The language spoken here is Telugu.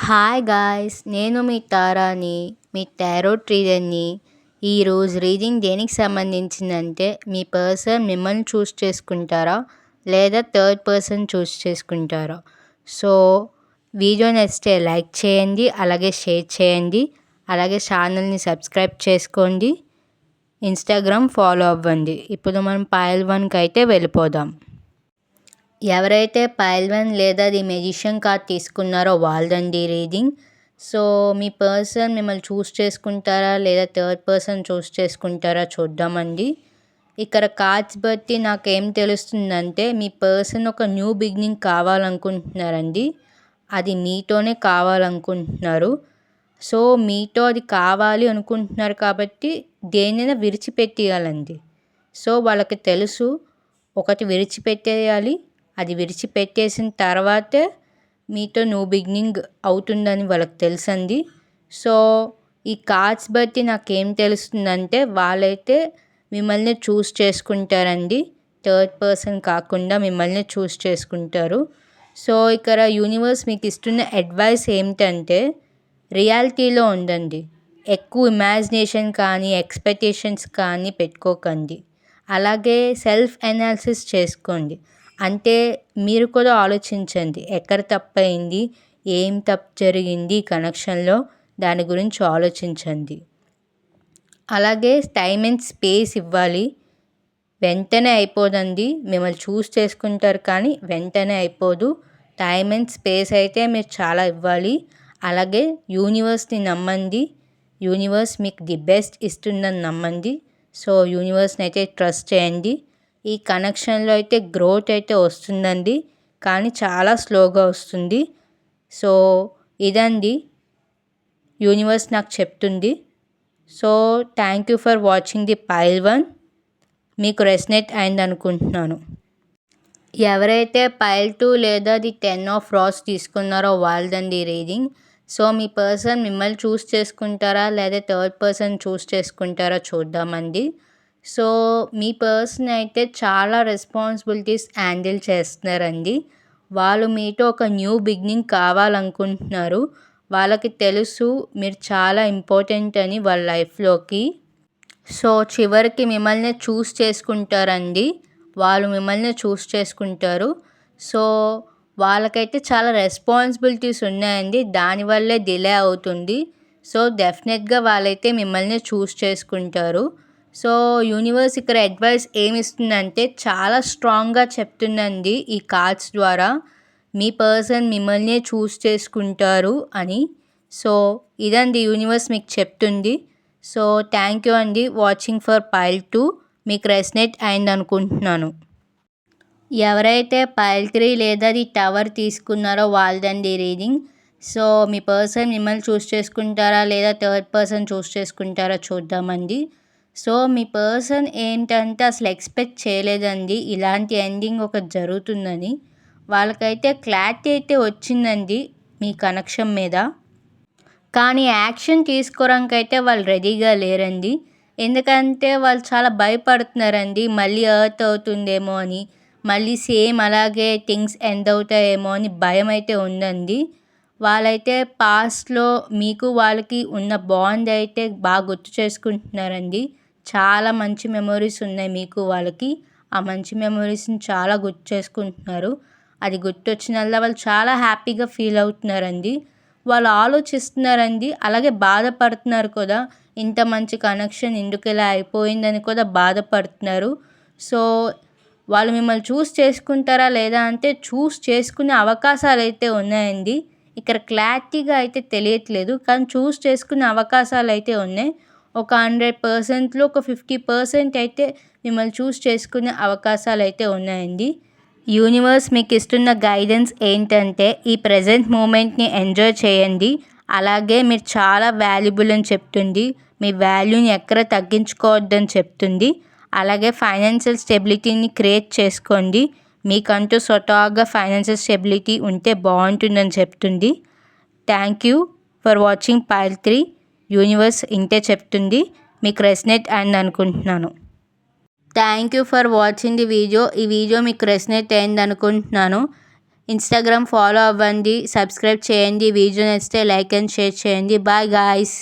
హాయ్ గాయ్స్, నేను మీ తారాని, మీ టారోట్ రీడర్ని. ఈరోజు రీడింగ్ దేనికి సంబంధించిందంటే, మీ పర్సన్ మిమ్మల్ని చూస్ చేసుకుంటారా లేదా థర్డ్ పర్సన్ చూస్ చేసుకుంటారా. సో వీడియో నచ్చితే లైక్ చేయండి, అలాగే షేర్ చేయండి, అలాగే ఛానల్ని సబ్స్క్రైబ్ చేసుకోండి, ఇన్స్టాగ్రామ్ ఫాలో అవ్వండి. ఇప్పుడు మనం పైల్ 1కి అయితే వెళ్ళిపోదాం. ఎవరైతే పైల్ 1 లేదా ది మెజిషియన్ కార్డ్ తీసుకున్నారో వాళ్ళదండి రీడింగ్. సో మీ పర్సన్ మిమ్మల్ని చూస్ చేసుకుంటారా లేదా థర్డ్ పర్సన్ చూస్ చేసుకుంటారా చూద్దామండి. ఇక్కడ కార్డ్స్ బట్టి నాకేం తెలుస్తుందంటే, మీ పర్సన్ ఒక న్యూ బిగినింగ్ కావాలనుకుంటున్నారండి. అది మీతోనే కావాలనుకుంటున్నారు. సో మీతో అది కావాలి అనుకుంటున్నారు కాబట్టి దేనైనా విడిచిపెట్టేయాలండి. సో వాళ్ళకి తెలుసు, ఒకటి విడిచిపెట్టేయాలి, అది విడిచిపెట్టేసిన తర్వాతే మీతో న్యూ బిగినింగ్ అవుతుందని వాళ్ళకి తెలుసండి. సో ఈ కార్డ్స్ బట్టి నాకేం తెలుస్తుందంటే, వాళ్ళైతే మిమ్మల్ని చూస్ చేసుకుంటారండి. థర్డ్ పర్సన్ కాకుండా మిమ్మల్ని చూస్ చేసుకుంటారు. సో ఇక్కడ యూనివర్స్ మీకు ఇస్తున్న అడ్వైస్ ఏమిటంటే, రియాలిటీలో ఉండండి. ఎక్కువ ఇమాజినేషన్ కానీ ఎక్స్పెక్టేషన్స్ కానీ పెట్టుకోకండి. అలాగే సెల్ఫ్ అనాలిసిస్ చేసుకోండి. అంటే మీరు కూడా ఆలోచించండి, ఎక్కడ తప్పయింది, ఏం తప్పు జరిగింది కనెక్షన్లో, దాని గురించి ఆలోచించండి. అలాగే టైం అండ్ స్పేస్ ఇవ్వాలి. వెంటనే అయిపోదండి. మిమ్మల్ని చూస్ చేసుకుంటారు కానీ వెంటనే అయిపోదు. టైం అండ్ స్పేస్ అయితే మీరు చాలా ఇవ్వాలి. అలాగే యూనివర్స్ని నమ్మండి. యూనివర్స్ మీకు ది బెస్ట్ ఇస్తుందని నమ్మండి. సో యూనివర్స్ని అయితే ట్రస్ట్ చేయండి. ఈ కనెక్షన్లో అయితే గ్రోత్ అయితే వస్తుందండి, కానీ చాలా స్లోగా వస్తుంది. సో ఇదండి యూనివర్స్ నాకు చెప్తుంది. So thank you for watching the pile 1. మీకు రెసనేట్ అయింది అనుకుంటున్నాను. ఎవరైతే పైల్ 2 లేదా ది 10 ఆఫ్ రాడ్స్ తీసుకున్నారో వాళ్ళదండి రీడింగ్. సో మీ పర్సన్ మిమ్మల్ని చూస్ చేసుకుంటారా లేదా థర్డ్ పర్సన్ చూస్ చేసుకుంటారా చూద్దామండి. సో మీ పర్సన్ అయితే చాలా రెస్పాన్సిబిలిటీస్ హ్యాండిల్ చేస్తున్నారండి. వాళ్ళు మీతో ఒక న్యూ బిగినింగ్ కావాలనుకుంటున్నారు. వాళ్ళకి తెలుసు మీరు చాలా ఇంపార్టెంట్ అని వాళ్ళ లైఫ్లోకి. సో చివరికి మిమ్మల్ని చూస్ చేసుకుంటారండి. వాళ్ళు మిమ్మల్ని చూస్ చేసుకుంటారు. సో వాళ్ళకైతే చాలా రెస్పాన్సిబిలిటీస్ ఉన్నాయండి, దానివల్లే డిలే అవుతుంది. సో డెఫినెట్గా వాళ్ళైతే మిమ్మల్ని చూస్ చేసుకుంటారు. సో యూనివర్స్ ఇక్కడ అడ్వైస్ ఏమి ఇస్తుందంటే, చాలా స్ట్రాంగ్గా చెప్తుందండి ఈ కార్డ్స్ ద్వారా, మీ పర్సన్ మిమ్మల్ని చూస్ చేసుకుంటారు అని. సో ఇదండి యూనివర్స్ మీకు చెప్తుంది. సో థ్యాంక్ యూ అండి వాచింగ్ ఫర్ పైల్ 2. మీకు రెసనేట్ అయింది అనుకుంటున్నాను. ఎవరైతే పైల్ 3 లేదా ది టవర్ తీసుకున్నారో వాళ్ళదండి రీడింగ్. సో మీ పర్సన్ మిమ్మల్ని చూస్ చేసుకుంటారా లేదా థర్డ్ పర్సన్ చూస్ చేసుకుంటారా చూద్దామండి. సో మీ పర్సన్ ఏంటంటే అసలు ఎక్స్పెక్ట్ చేయలేదండి ఇలాంటి ఎండింగ్ ఒకటి జరుగుతుందని. వాళ్ళకైతే క్లారిటీ అయితే వచ్చిందండి మీ కనెక్షన్ మీద, కానీ యాక్షన్ తీసుకోవడానికైతే వాళ్ళు రెడీగా లేరండి. ఎందుకంటే వాళ్ళు చాలా భయపడుతున్నారండి, మళ్ళీ హర్ట్ అవుతుందేమో అని, మళ్ళీ సేమ్ అలాగే థింగ్స్ ఎండ్ అవుతాయేమో అని భయం అయితే ఉందండి. వాళ్ళైతే పాస్ట్లో మీకు వాళ్ళకి ఉన్న బాండ్ అయితే బాగా గుర్తు చేసుకుంటున్నారండి. చాలా మంచి మెమొరీస్ ఉన్నాయి మీకు వాళ్ళకి. ఆ మంచి మెమొరీస్ని చాలా గుర్తు చేసుకుంటున్నారు. అది గుర్తొచ్చినల్లా వాళ్ళు చాలా హ్యాపీగా ఫీల్ అవుతున్నారండి. వాళ్ళు ఆలోచిస్తున్నారండి, అలాగే బాధపడుతున్నారు కూడా. ఇంత మంచి కనెక్షన్ ఎందుకు ఇలా అయిపోయిందని కూడా బాధపడుతున్నారు. సో వాళ్ళు మిమ్మల్ని చూస్ చేసుకుంటారా లేదా అంటే, చూస్ చేసుకునే అవకాశాలు అయితే ఉన్నాయండి. ఇక్కడ క్లారిటీగా అయితే తెలియట్లేదు, కానీ చూస్ చేసుకునే అవకాశాలు అయితే ఉన్నాయి. ఒక 100%లో ఒక 50% అయితే మిమ్మల్ని చూస్ చేసుకునే అవకాశాలు అయితే ఉన్నాయండి. యూనివర్స్ మీకు ఇస్తున్న గైడెన్స్ ఏంటంటే, ఈ ప్రజెంట్ మూమెంట్ని ఎంజాయ్ చేయండి. అలాగే మీరు చాలా వాల్యుబుల్ అని చెప్తుంది. మీ వాల్యూని ఎక్కడ తగ్గించుకోవద్దని చెప్తుంది. అలాగే ఫైనాన్షియల్ స్టెబిలిటీని క్రియేట్ చేసుకోండి. మీకంటూ స్వతహాగా ఫైనాన్షియల్ స్టెబిలిటీ ఉంటే బాగుంటుందని చెప్తుంది. Thank you for watching pile 3. Universe ఇంతే చెప్తుంది. మీకు రెసనేట్ అయింది అనుకుంటున్నాను. Thank you for watching the video. ఈ వీడియో మీకు రెసనేట్ అయింది అనుకుంటున్నాను. ఇన్స్టాగ్రామ్ ఫాలో అవ్వండి, సబ్స్క్రైబ్ చేయండి. వీడియో నచ్చితే లైక్ అండ్ షేర్ చేయండి. Bye guys.